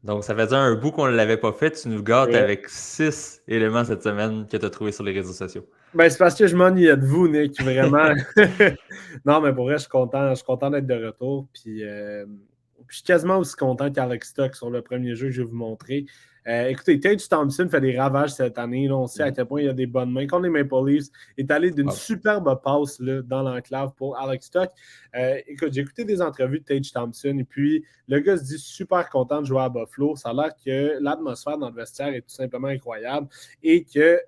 Donc, ça faisait un bout qu'on ne l'avait pas fait. Tu nous gâtes Ouais. avec 6 éléments cette semaine que tu as trouvés sur les réseaux sociaux. Ben, c'est parce que je m'ennuyais de vous, Nick, vraiment. Non, mais pour vrai, je suis content d'être de retour. Puis je suis quasiment aussi content qu'Alex Stock sur le premier jeu que je vais vous montrer. Écoutez, Tage Thompson fait des ravages cette année. Là. On sait à Mhm. quel point il a des bonnes mains. Contre les Maple Leafs, il est allé d'une Wow. superbe passe là, dans l'enclave pour Alex Stock. Écoute, j'ai écouté des entrevues de Tage Thompson et puis le gars se dit super content de jouer à Buffalo. Ça a l'air que l'atmosphère dans le vestiaire est tout simplement incroyable et que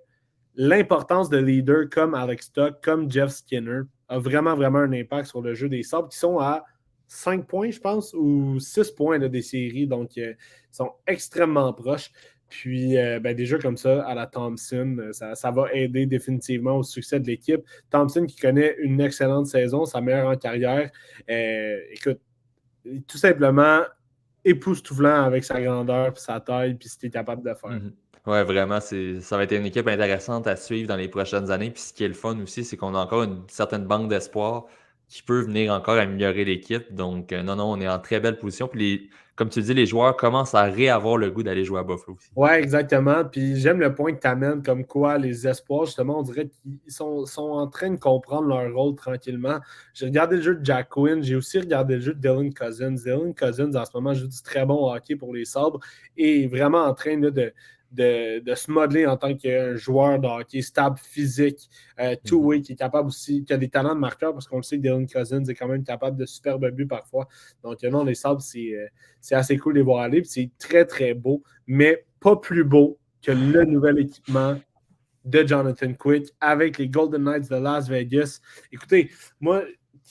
l'importance de leaders comme Alex Tuck, comme Jeff Skinner, a vraiment, vraiment un impact sur le jeu des Sabres qui sont à 5 points, je pense, ou 6 points là, des séries. Donc, ils sont extrêmement proches. Puis, des jeux comme ça, à la Thompson, ça va aider définitivement au succès de l'équipe. Thompson qui connaît une excellente saison, sa meilleure en carrière. Écoute, tout simplement époustouflant avec sa grandeur, puis sa taille, puis ce qu'il est capable de faire. Mhm. Ouais, vraiment, ça va être une équipe intéressante à suivre dans les prochaines années. Puis ce qui est le fun aussi, c'est qu'on a encore une certaine banque d'espoir qui peut venir encore améliorer l'équipe. Donc, non, non, on est en très belle position. Puis, comme tu dis, les joueurs commencent à réavoir le goût d'aller jouer à Buffalo aussi. Ouais, exactement. Puis j'aime le point que tu amènes, comme quoi les espoirs, justement, on dirait qu'ils sont en train de comprendre leur rôle tranquillement. J'ai regardé le jeu de Jack Quinn, j'ai aussi regardé le jeu de Dylan Cousins. Dylan Cousins, en ce moment, joue du très bon hockey pour les Sabres et est vraiment en train là, de se modeler en tant que joueur de hockey stable, physique, Mhm. two-way, qui est capable aussi, qui a des talents de marqueur, parce qu'on le sait que Dylan Cousins est quand même capable de superbes buts parfois. Donc, non, les Sabres, c'est assez cool de les voir aller. Puis c'est très, très beau, mais pas plus beau que le nouvel équipement de Jonathan Quick avec les Golden Knights de Las Vegas. Écoutez, moi,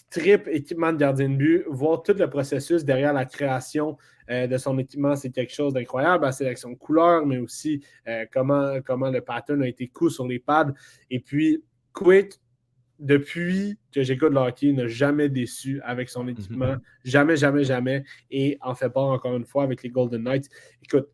trip équipement de gardien de but, voir tout le processus derrière la création de son équipement, c'est quelque chose d'incroyable. La sélection de couleurs, mais aussi comment le pattern a été cool sur les pads. Et puis, Quick, depuis que j'écoute le hockey, n'a jamais déçu avec son Mhm. équipement. Jamais, jamais, jamais. Et en fait part encore une fois avec les Golden Knights. Écoute,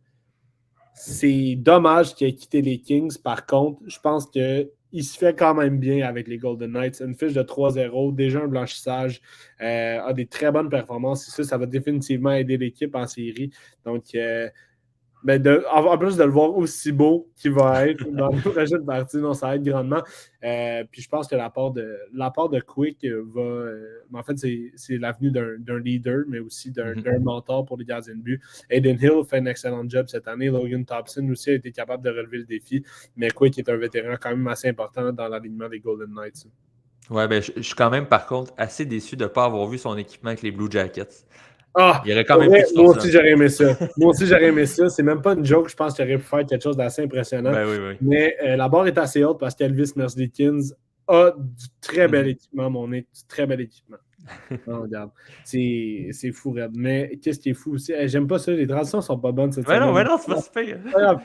c'est dommage qu'il ait quitté les Kings. Par contre, je pense qu'il se fait quand même bien avec les Golden Knights. Une fiche de 3-0, déjà un blanchissage, a des très bonnes performances. Et ça va définitivement aider l'équipe en série. Donc, en plus de le voir aussi beau qu'il va être dans les prochaines parties, non, ça aide grandement. Puis je pense que l'apport de Quick va. En fait, c'est l'avenue d'un leader, mais aussi d'un Mhm. mentor pour les gardiens de but. Aiden Hill fait un excellent job cette année. Logan Thompson aussi a été capable de relever le défi. Mais Quick est un vétéran quand même assez important dans l'alignement des Golden Knights. Ouais, ben, je suis quand même, par contre, assez déçu de ne pas avoir vu son équipement avec les Blue Jackets. Ah, Il aurait quand pour même vrai, pu se moi faire ça. aussi j'aurais aimé ça. Moi aussi j'aurais aimé ça. C'est même pas une joke, je pense qu'il aurait pu faire quelque chose d'assez impressionnant. Ben oui, oui. Mais la barre est assez haute parce qu'Elvis Merzlikins a du très bel Mhm. équipement, mon nez, du très bel équipement. Non, regarde, c'est fou, Red. Mais qu'est-ce qui est fou aussi? J'aime pas ça, les transitions sont pas bonnes cette Mais semaine. non, c'est pas si pire. Pas grave.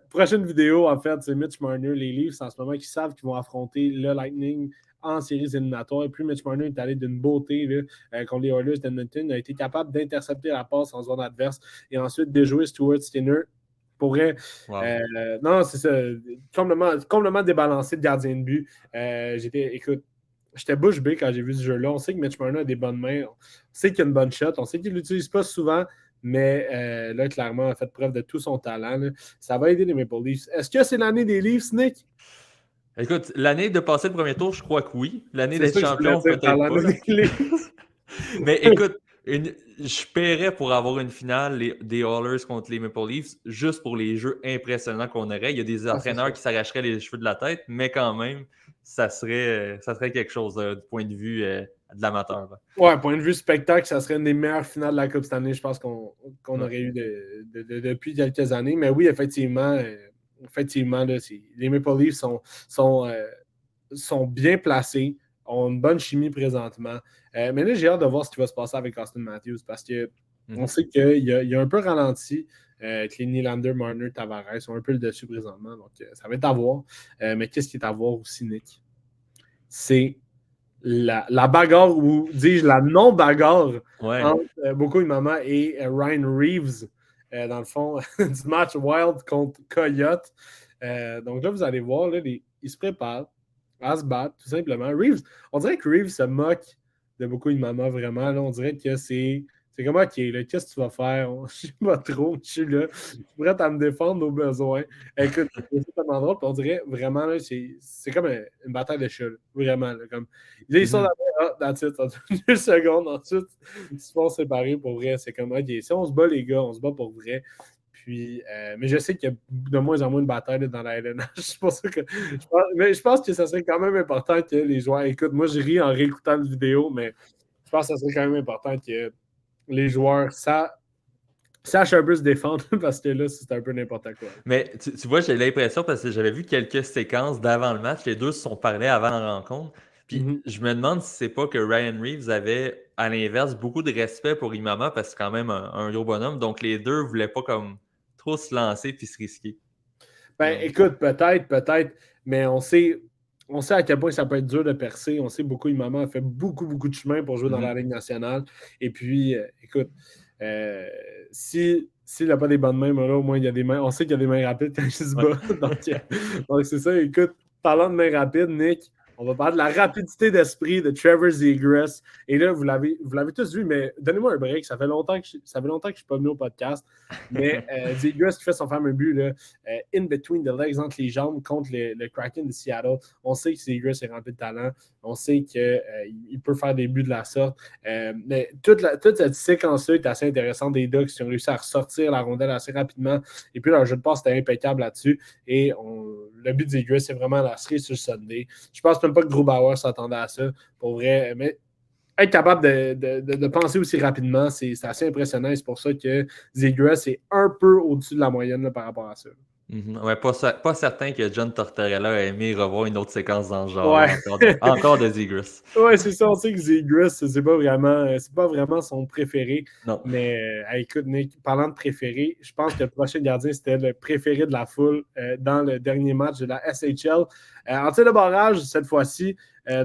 Prochaine vidéo, en fait, c'est Mitch Marner, les Leafs en ce moment qui savent qu'ils vont affronter le Lightning en séries éliminatoires. Et puis Mitch Marner est allé d'une beauté là, contre les Oilers d'Edmonton, a été capable d'intercepter la passe en zone adverse et ensuite déjouer Stuart Skinner. Pourrait. Wow. Non, c'est ça. Complètement débalancé de gardien de but. Écoute, j'étais bouche bée quand j'ai vu ce jeu-là. On sait que Mitch Marner a des bonnes mains. On sait qu'il a une bonne shot. On sait qu'il ne l'utilise pas souvent. Mais là, clairement, il a fait preuve de tout son talent. Là. Ça va aider les Maple Leafs. Est-ce que c'est l'année des Leafs, Nick? Écoute, l'année de passer le premier tour, je crois que oui. L'année C'est d'être ça que je voulais champion, dire par peut-être pas, l'année là. des Leafs. Mais écoute, je paierais pour avoir une finale des Oilers contre les Maple Leafs, juste pour les jeux impressionnants qu'on aurait. Il y a des Ah, c'est entraîneurs sûr. qui s'arracheraient les cheveux de la tête, mais quand même, ça serait quelque chose du point de vue de l'amateur, là. Ouais, point de vue spectacle, ça serait une des meilleures finales de la Coupe cette année, je pense qu'on Ouais. aurait eu depuis quelques années. Mais oui, effectivement là, les Maple Leafs sont bien placés, ont une bonne chimie présentement. Mais là, j'ai hâte de voir ce qui va se passer avec Austin Matthews parce que on Mhm. sait qu'il a un peu ralenti. Que les Nylander, Marner, Tavares sont un peu le dessus présentement. Donc, ça va être à voir. Mais qu'est-ce qui est à voir aussi, Nick? C'est la bagarre, ou dis-je la non-bagarre Ouais. entre Boko Imama et Ryan Reeves, dans le fond, du match Wild contre Coyote. Donc là, vous allez voir, là, ils se préparent à se battre, tout simplement. Reeves, on dirait que Reeves se moque de Boko Imama, vraiment. Là, on dirait que C'est comme, OK, là, qu'est-ce que tu vas faire? Je sais pas trop, je suis là. Je suis prêt à me défendre aux besoins. Écoute, c'est tellement drôle, puis on dirait vraiment, là, c'est comme une bataille de chats, là. Vraiment, là, comme, là, ils sont Mhm. là, that's it, ça dure 2 secondes, ensuite, ils se font séparer pour vrai. C'est comme, OK, si on se bat, les gars, on se bat pour vrai. Puis, mais je sais qu'il y a de moins en moins de batailles là, dans la LNH. C'est pour ça que mais je pense que ça serait quand même important que les joueurs écoutent. Moi, je ris en réécoutant la vidéo, mais je pense que ça serait quand même important que les joueurs sachent un peu se défendre parce que là, c'est un peu n'importe quoi. Mais tu vois, j'ai l'impression, parce que j'avais vu quelques séquences d'avant le match, les deux se sont parlé avant la rencontre. Puis Mhm. je me demande si c'est pas que Ryan Reeves avait, à l'inverse, beaucoup de respect pour Imama parce que c'est quand même un gros bonhomme. Donc les deux voulaient pas comme trop se lancer puis se risquer. Ben, Donc, écoute, peut-être, mais on sait à quel point ça peut être dur de percer. On sait beaucoup, Imama a fait beaucoup, beaucoup de chemin pour jouer dans la mhm. Ligue nationale. Et puis, écoute, euh, s'il n'a pas des bonnes mains, mais là, au moins, il y a des mains. On sait qu'il y a des mains rapides quand il se Ouais. bat. Donc c'est ça. Écoute, parlant de mains rapides, Nick, on va parler de la rapidité d'esprit de Trevor Zegras. Et là, vous l'avez tous vu, mais donnez-moi un break. Ça fait longtemps que je ne suis pas venu au podcast. Mais Zegras qui fait son fameux but, là, in between the legs, entre les jambes, contre le Kraken de Seattle. On sait que Zegras est rempli de talent. On sait qu'il peut faire des buts de la sorte. Mais toute cette séquence-là est assez intéressante des Ducks qui ont réussi à ressortir la rondelle assez rapidement. Et puis, leur jeu de passe était impeccable là-dessus. Et le but de Zegras, c'est vraiment la cerise sur le Sunday. Je pense même pas que Grubauer s'attendait à ça, pour vrai. Mais être capable de penser aussi rapidement, c'est assez impressionnant. C'est pour ça que Zegras est un peu au-dessus de la moyenne là, par rapport à ça. Mhm. Ouais, pas certain que John Tortorella a aimé revoir une autre séquence dans ce genre-là, Ouais. encore de Zegras. Ouais, c'est ça. On sait que Zegras, c'est pas vraiment son préféré. Non. Mais écoute, Nick, parlant de préféré, je pense que le prochain gardien, c'était le préféré de la foule dans le dernier match de la SHL. En tir de barrage, cette fois-ci,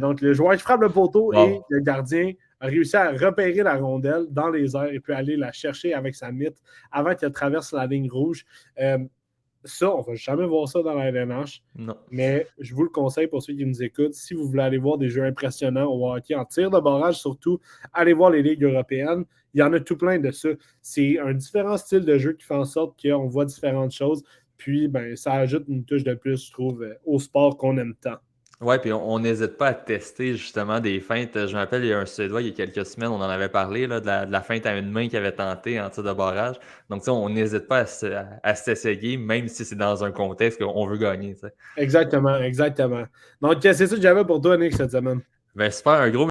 donc le joueur qui frappe le poteau et Wow. le gardien a réussi à repérer la rondelle dans les airs et puis aller la chercher avec sa mythe avant qu'elle traverse la ligne rouge. Ça, on ne va jamais voir ça dans la LNH. Non. Mais je vous le conseille pour ceux qui nous écoutent. Si vous voulez aller voir des jeux impressionnants au hockey en tir de barrage, surtout, allez voir les ligues européennes. Il y en a tout plein de ça. C'est un différent style de jeu qui fait en sorte qu'on voit différentes choses. Puis, ben, ça ajoute une touche de plus, je trouve, au sport qu'on aime tant. Ouais, puis on n'hésite pas à tester justement des feintes. Je me rappelle, il y a un Suédois, il y a quelques semaines, on en avait parlé, là, de la feinte à une main qu'il avait tenté en tir de barrage. Donc, tu sais, on n'hésite pas à s'essayer, même si c'est dans un contexte qu'on veut gagner, tu sais. Exactement, exactement. Donc, c'est ça que j'avais pour toi, Nick, cette semaine. Ben, super, un gros